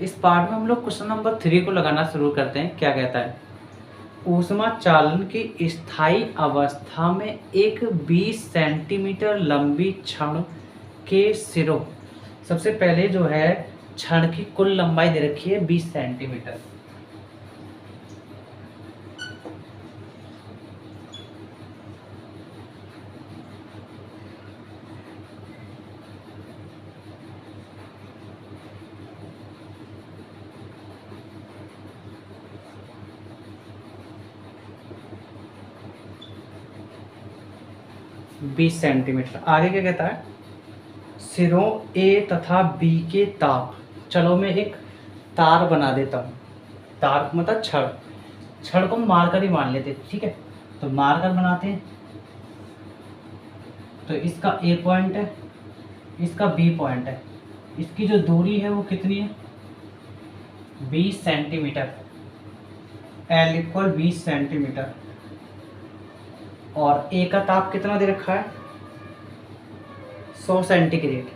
इस पार्ट में हम लोग क्वेश्चन नंबर 3 को लगाना शुरू करते हैं। क्या कहता है? ऊष्मा चालन की स्थायी अवस्था में एक 20 सेंटीमीटर लंबी छड़ के सिरों, सबसे पहले जो है छड़ की कुल लंबाई दे रखी है 20 सेंटीमीटर। बीस सेंटीमीटर। आगे क्या कहता है? सिरों ए तथा बी के ताप। चलो मैं एक तार बना देता हूँ। तार मतलब छड़, छड़ को मार्कर ही मान लेते हैं, ठीक है। तो मार्कर बनाते हैं। तो इसका ए पॉइंट है, इसका बी पॉइंट है। इसकी जो दूरी है वो कितनी है? 20 सेंटीमीटर। L equal 20 centimetre. और ए का ताप कितना दे रखा है? 100 सेंटीग्रेड।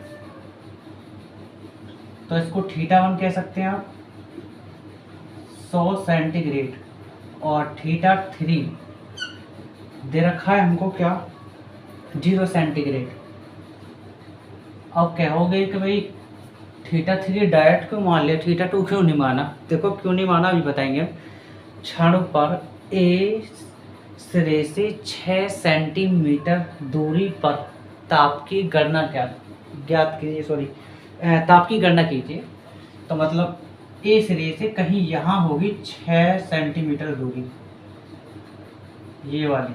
तो इसको θ1 कह सकते हैं आप, 100 सेंटीग्रेड। और θ3 दे रखा है हमको क्या? 0 सेंटीग्रेड। अब कहोगे कि भाई θ3 डायरेक्ट क्यों मान लिया, θ2 क्यों नहीं माना? देखो क्यों नहीं माना अभी बताएंगे। क्षण पर ए सिरे से 6 सेंटीमीटर दूरी पर ताप की गणना ज्ञात कीजिए, सॉरी ताप की गणना कीजिए। तो मतलब ए सिरे से कहीं यहाँ होगी 6 सेंटीमीटर दूरी, ये वाली,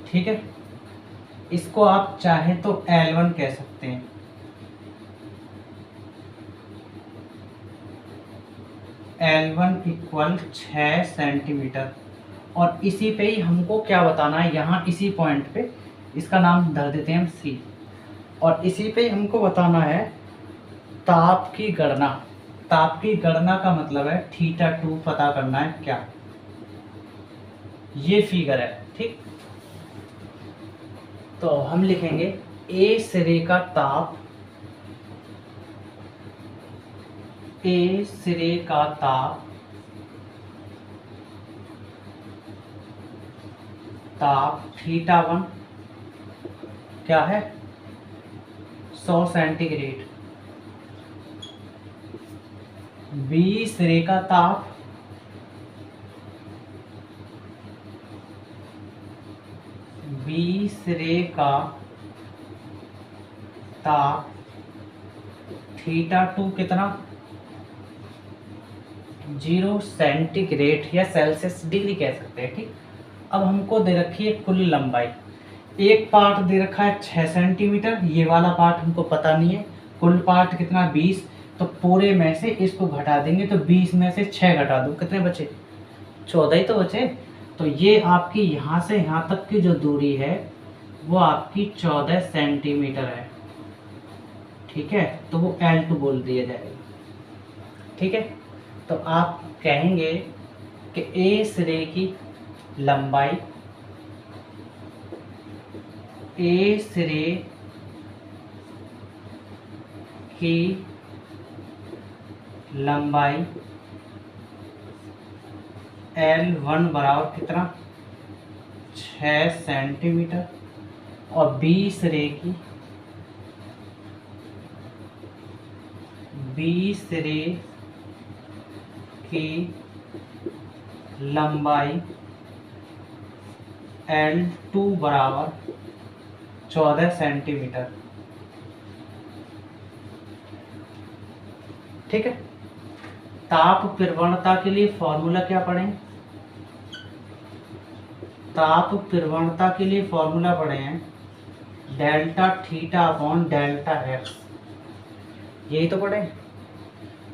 ठीक है। इसको आप चाहे तो L1 कह सकते हैं। L1 equal 6 centimetre. और इसी पे ही हमको क्या बताना है, यहाँ इसी पॉइंट पे इसका नाम धर देते हैं हम C। और इसी पे ही हमको बताना है ताप की गणना। ताप की गणना का मतलब है θ2 पता करना है क्या, ये फिगर है, ठीक। तो हम लिखेंगे ए सिरे का ताप, ए सिरे का ताप, ताप θ1 क्या है? 100 सेंटीग्रेड। बी सिरे का ताप, बी सिरे का ताप θ2 कितना? 0 सेंटीग्रेड या सेल्सियस डिग्री कह सकते हैं, ठीक। अब हमको दे रखी है कुल लंबाई। एक पार्ट दे रखा है 6 सेंटीमीटर, ये वाला पार्ट हमको पता नहीं है। कुल पार्ट कितना? 20। तो पूरे में से इसको घटा देंगे तो 20 में से 6 घटा दो, कितने बचे? 14 ही तो बचे। तो ये आपकी यहाँ से यहाँ तक की जो दूरी है वो आपकी 14 सेंटीमीटर है, ठीक है। तो वो L2 बोल दिया जाएगा, ठीक है। तो आप कहेंगे कि ए सिरे की लंबाई, ए सिरे की लंबाई L1 बराबर कितना? 6 सेंटीमीटर। और बी सिरे की, बी सिरे की लंबाई L2 बराबर 14 सेंटीमीटर, ठीक है। ताप प्रवणता के लिए फॉर्मूला क्या पढ़ें? ताप प्रवणता के लिए फॉर्मूला पढ़े हैं delta theta upon delta x, यही तो पढ़े।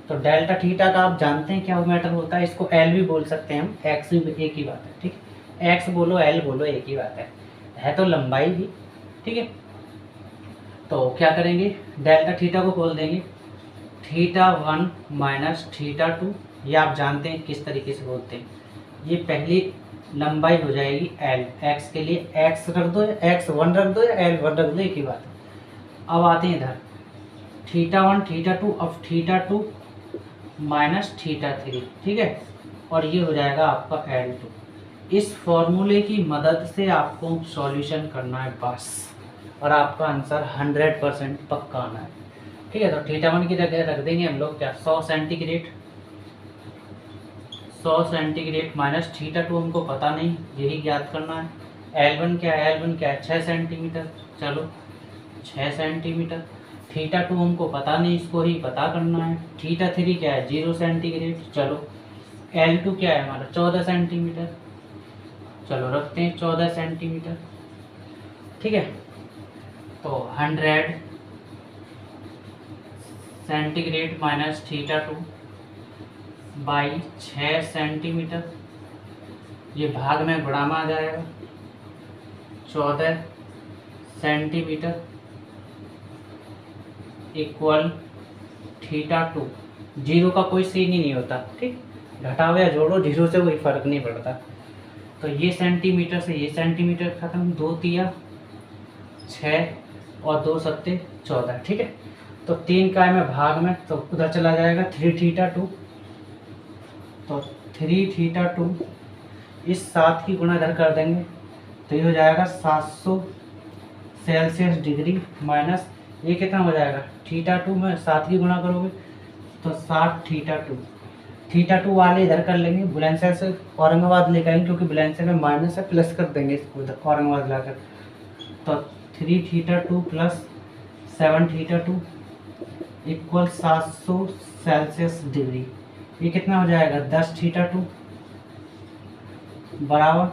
तो डेल्टा थीटा का आप जानते हैं क्या वो मैटर होता है। इसको एल भी बोल सकते हैं हम, एक्स भी एक ही बात है, ठीक है। एक्स बोलो एल बोलो एक ही बात है तो लंबाई भी, ठीक है। तो क्या करेंगे, डेल्टा थीटा को खोल देंगे, θ1 माइनस θ2, ये आप जानते हैं किस तरीके से बोलते हैं। ये पहली लंबाई हो जाएगी L, एक्स के लिए एक्स रख दो, x1 रख दो या L1 रख दो, एक ही बात है। अब आते हैं इधर θ1 θ2, अब θ2 माइनस θ3, ठीक है, और ये हो जाएगा आपका L2। इस फॉर्मूले की मदद से आपको सॉल्यूशन करना है बस, और आपका आंसर 100% पक्का आना है, ठीक है। तो θ1 की जगह रख देंगे हम लोग क्या 100 सेंटीग्रेड, 100 सेंटीग्रेड माइनस θ2 हमको पता नहीं, यही ज्ञात करना है। L1 क्या है, L1 क्या है 6 सेंटीमीटर, चलो 6 सेंटीमीटर। θ2 हमको पता नहीं, इसको ही पता करना है। θ3 क्या है 0 सेंटीग्रेड, चलो। L2 क्या है हमारा 14 सेंटीमीटर, चलो रखते हैं 14 सेंटीमीटर, ठीक है। तो 100 सेंटीग्रेड माइनस θ2 बाई 6 सेंटीमीटर, ये भाग में गुणा में आ जाएगा 14 सेंटीमीटर इक्वल θ2। जीरो का कोई सीन ही नहीं होता, ठीक, घटाओ या जोड़ो जीरो से कोई फर्क नहीं पड़ता। तो ये सेंटीमीटर से ये सेंटीमीटर खत्म, 2 तिया 6 और 2 सत्ते 14, ठीक है। तो 3 का है में भाग में, तो उधर चला जाएगा 3θ2, तो 3θ2 इस 7 की गुणा इधर कर देंगे, तो ये हो जाएगा 700 सेल्सियस डिग्री माइनस ये कितना हो जाएगा θ2 में 7 की गुणा करोगे तो 60θ2। θ2 वाले इधर कर लेंगे, बुलंदशहर से औरंगाबाद लेकर आएंगे क्योंकि बुलंदशहर में माइनस है, प्लस कर देंगे इसको इधर औरंगाबाद लाकर। तो 3θ2 प्लस 7θ2 इक्वल 700 सेल्सियस डिग्री, ये कितना हो जाएगा 10θ2 बराबर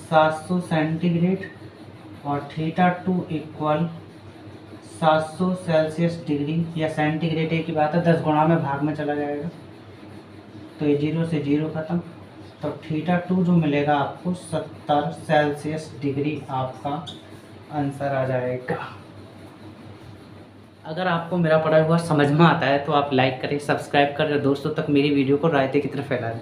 700 सेंटीग्रेड और θ2 इक्वल 700 सेल्सियस डिग्री या सेंटीग्रेड एक ही बात है, 10 गुणा में भाग में चला जाएगा, तो ये 0 से 0 खत्म। तो θ2 जो मिलेगा आपको 70 सेल्सियस डिग्री आपका आंसर आ जाएगा। अगर आपको मेरा पढ़ा हुआ समझ में आता है तो आप लाइक करें, सब्सक्राइब करें, दोस्तों तक मेरी वीडियो को रायते की तरफ फैलाएं।